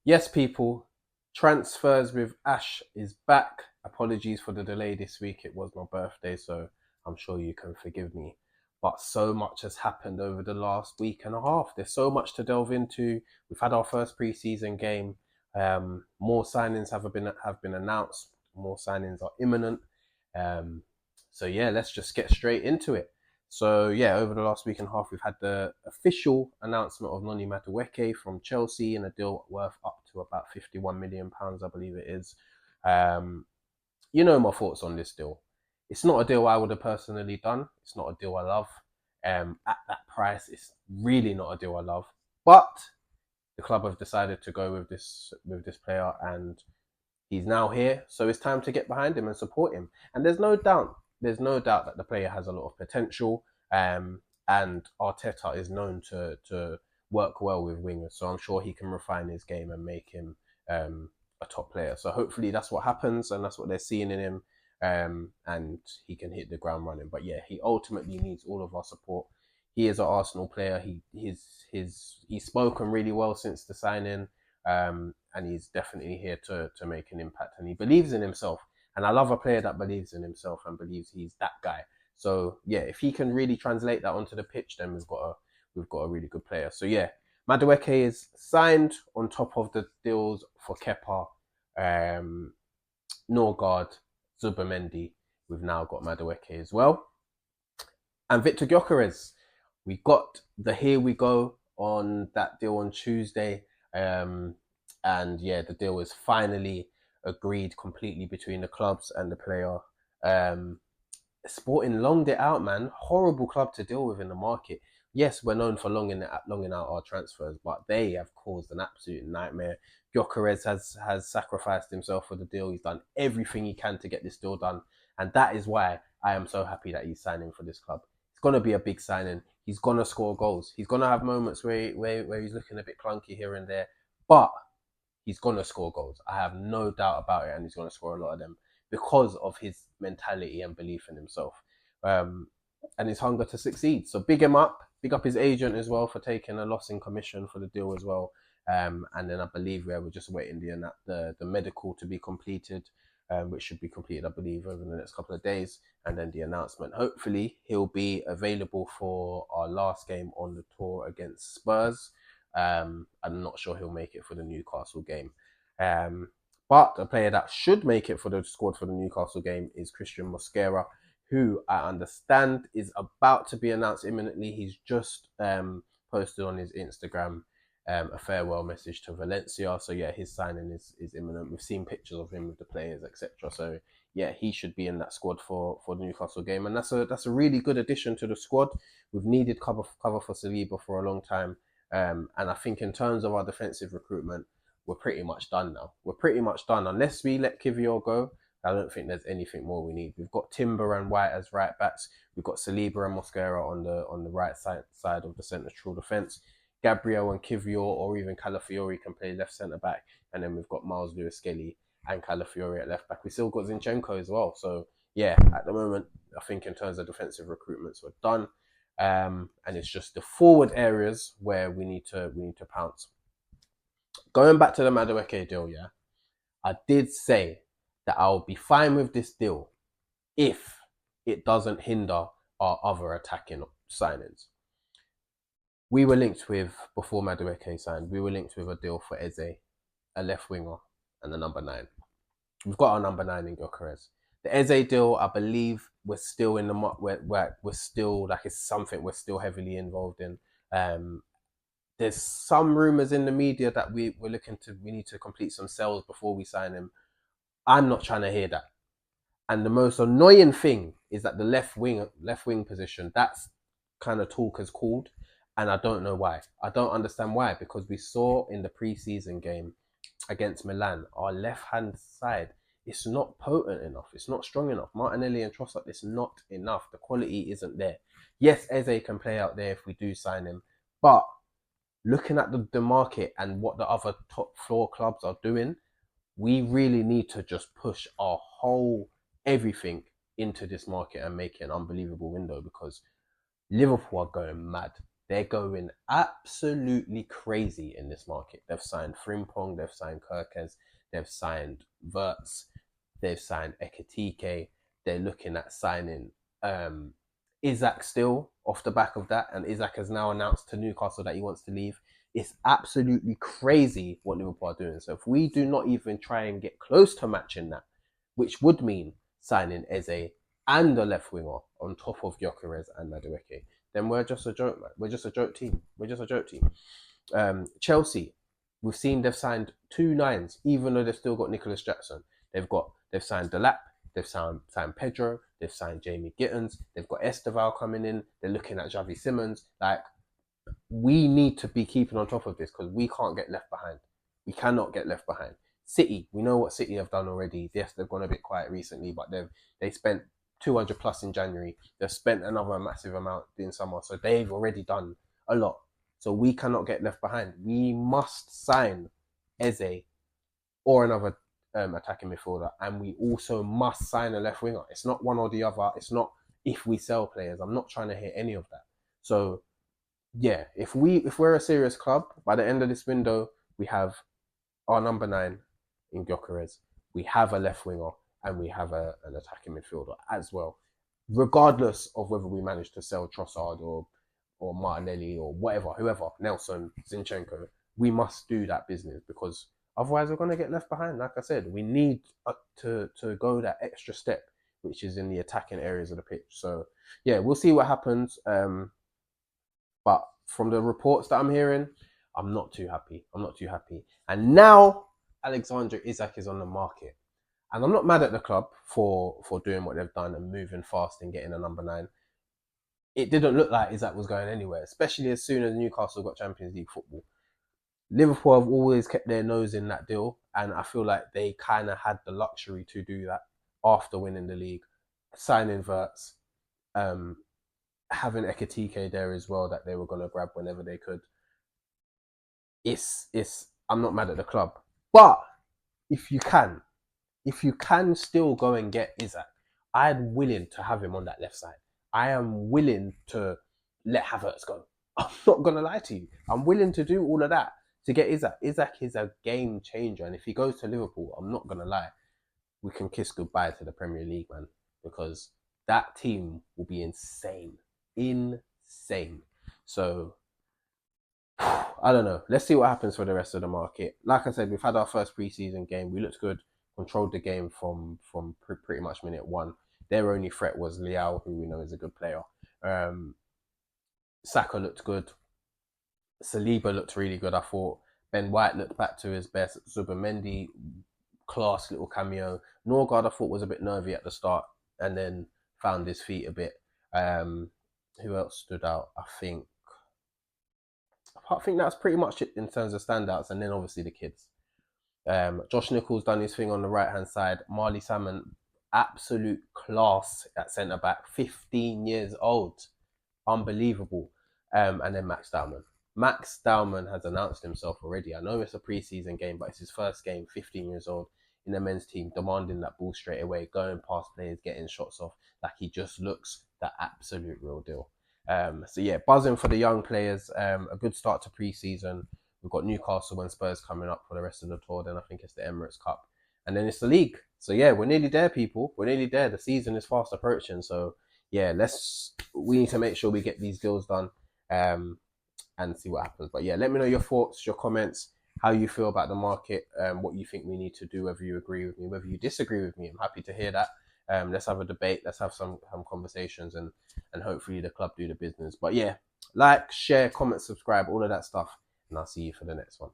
Yes, people, transfers with Ash is back. Apologies for the delay this week. It was my birthday, so I'm sure you can forgive me. But so much has happened over the last week and a half. There's so much to delve into. We've had our first preseason game. More signings have been announced. More signings are imminent. Um, so yeah, let's just get straight into it. So yeah, over the last week and a half, we've had the official announcement of Noni Madueke from Chelsea in a deal worth up to about £51 million, I believe it is. Um, you know my thoughts on this deal. It's not a deal I would have personally done. It's not a deal I love. At that price, it's really not a deal I love. But the club have decided to go with this player, and he's now here, so it's time to get behind him and support him. And there's no doubt that the player has a lot of potential. And Arteta is known to work well with wingers, so I'm sure he can refine his game and make him a top player. So hopefully that's what happens, and that's what they're seeing in him. And he can hit the ground running. But yeah, he ultimately needs all of our support. He is an Arsenal player. He's spoken really well since the signing. And he's definitely here to make an impact, and he believes in himself. And I love a player that believes in himself and believes he's that guy. So yeah, if he can really translate that onto the pitch, then we've got a really good player. So yeah, Madueke is signed on top of the deals for Kepa, um, Norgaard, Zubi. We've now got Madueke as well, and Victor Gyokores. We got the here we go on that deal on Tuesday. Um, and yeah, the deal is finally agreed completely between the clubs and the player. Um, Sporting longed it out, man. Horrible club to deal with in the market. Yes, we're known for longing out our transfers, but they have caused an absolute nightmare. Gyokores has sacrificed himself for the deal. He's done everything he can to get this deal done, and that is why I am so happy that he's signing for this club. It's gonna be a big signing. He's gonna score goals. He's gonna have moments where he's looking a bit clunky here and there, but he's gonna score goals. I have no doubt about it, and he's gonna score a lot of them because of his mentality and belief in himself, um, and his hunger to succeed. So big him up, big up his agent as well for taking a loss in commission for the deal as well. And then I believe we're just waiting the medical to be completed, which should be completed, I believe, over the next couple of days, and then the announcement. Hopefully, he'll be available for our last game on the tour against Spurs. I'm not sure he'll make it for the Newcastle game. Um, but a player that should make it for the squad for the Newcastle game is Christian Mosquera, who I understand is about to be announced imminently. He's just posted on his Instagram a farewell message to Valencia. So yeah, his signing is imminent. We've seen pictures of him with the players, etc. So yeah, he should be in that squad for the Newcastle game, and that's a really good addition to the squad. We've needed cover for Saliba for a long time. And I think in terms of our defensive recruitment, we're pretty much done now. We're pretty much done. Unless we let Kivior go, I don't think there's anything more we need. We've got Timber and White as right backs. We've got Saliba and Mosquera on the right side of the central defence. Gabriel and Kivior or even Calafiori can play left centre back. And then we've got Miles Lewis Skelly and Calafiori at left back. We still got Zinchenko as well. So yeah, at the moment, I think in terms of defensive recruitments, we're done. And it's just the forward areas where we need to pounce. Going back to the Madueke deal, yeah, I did say that I'll be fine with this deal if it doesn't hinder our other attacking signings. We were linked with before Madueke signed. We were linked with a deal for Eze, a left winger, and a number 9. We've got our number 9 in Gyokores. The Eze deal, I believe, we're still in the we're still like it's something we're still heavily involved in. Um, there's some rumors in the media that we need to complete some sales before we sign him. I'm not trying to hear that. And the most annoying thing is that the left wing position, that's kind of talk has called, and I don't know why. I don't understand why, because we saw in the preseason game against Milan, our left hand side, it's not potent enough. It's not strong enough. Martinelli and Trossard, it's not enough. The quality isn't there. Yes, Eze can play out there if we do sign him, but looking at the market and what the other top floor clubs are doing, we really need to just push our whole everything into this market and make it an unbelievable window, because Liverpool are going mad. They're going absolutely crazy in this market. They've signed Frimpong, they've signed Gyokores, they've signed Verts, they've signed Ekitike. They're looking at signing Isak still off the back of that, and Isak has now announced to Newcastle that he wants to leave. It's absolutely crazy what Liverpool are doing. So if we do not even try and get close to matching that, which would mean signing Eze and a left winger on top of Gyokores and Madueke, then we're just a joke, man. We're just a joke team. We're just a joke team. Chelsea, we've seen they've signed 2 9s, even though they've still got Nicholas Jackson. They've signed Delap, they've signed Pedro, they've signed Jamie Gittens, they've got Esteval coming in, they're looking at Javi Simmons. Like, we need to be keeping on top of this because we can't get left behind. We cannot get left behind. City, we know what City have done already. Yes, they've gone a bit quiet recently, but they spent 200 plus in January. They've spent another massive amount in summer, so they've already done a lot. So we cannot get left behind. We must sign Eze or another attacking midfielder, and we also must sign a left winger. It's not one or the other. It's not if we sell players. I'm not trying to hear any of that. So yeah, if we're a serious club, by the end of this window, we have our number 9 in Gyokores, we have a left winger, and we have an attacking midfielder as well. Regardless of whether we manage to sell Trossard or Martinelli or whatever, whoever, Nelson, Zinchenko, we must do that business because otherwise we're going to get left behind. Like I said, we need to go that extra step, which is in the attacking areas of the pitch. So yeah, we'll see what happens. But from the reports that I'm hearing, I'm not too happy. And now Alexander Isak is on the market. And I'm not mad at the club for doing what they've done and moving fast and getting a number 9. It didn't look like Isak was going anywhere, especially as soon as Newcastle got Champions League football. Liverpool have always kept their nose in that deal, and I feel like they kind of had the luxury to do that after winning the league, signing Verts, having Ekitike there as well that they were going to grab whenever they could. I'm not mad at the club, but if you can still go and get Isak, I'm willing to have him on that left side. I am willing to let Havertz go. I'm not going to lie to you. I'm willing to do all of that to get Isak. Isak is a game changer. And if he goes to Liverpool, I'm not going to lie, we can kiss goodbye to the Premier League, man. Because that team will be insane. So, I don't know. Let's see what happens for the rest of the market. Like I said, we've had our first preseason game. We looked good. Controlled the game from pretty much minute 1. Their only threat was Leao, who we know is a good player. Saka looked good. Saliba looked really good, I thought. Ben White looked back to his best. Zubimendi, class little cameo. Norgaard, I thought, was a bit nervy at the start and then found his feet a bit. Who else stood out? I think that's pretty much it in terms of standouts. And then obviously the kids. Josh Nichols done his thing on the right-hand side. Marley Salmon, absolute class at centre-back. 15 years old. Unbelievable. And then Max Dowman. Max Dowman has announced himself already. I know it's a pre-season game, but it's his first game, 15 years old, in the men's team, demanding that ball straight away, going past players, getting shots off. Like, he just looks the absolute real deal. So yeah, buzzing for the young players. A good start to pre-season. We've got Newcastle and Spurs coming up for the rest of the tour. Then I think it's the Emirates Cup. And then it's the league. So yeah, we're nearly there, people. We're nearly there. The season is fast approaching. So yeah, we need to make sure we get these deals done and see what happens. But yeah, let me know your thoughts, your comments, how you feel about the market, what you think we need to do, whether you agree with me, whether you disagree with me. I'm happy to hear that. Let's have a debate. Let's have some conversations and hopefully the club do the business. But yeah, like, share, comment, subscribe, all of that stuff. And I'll see you for the next one.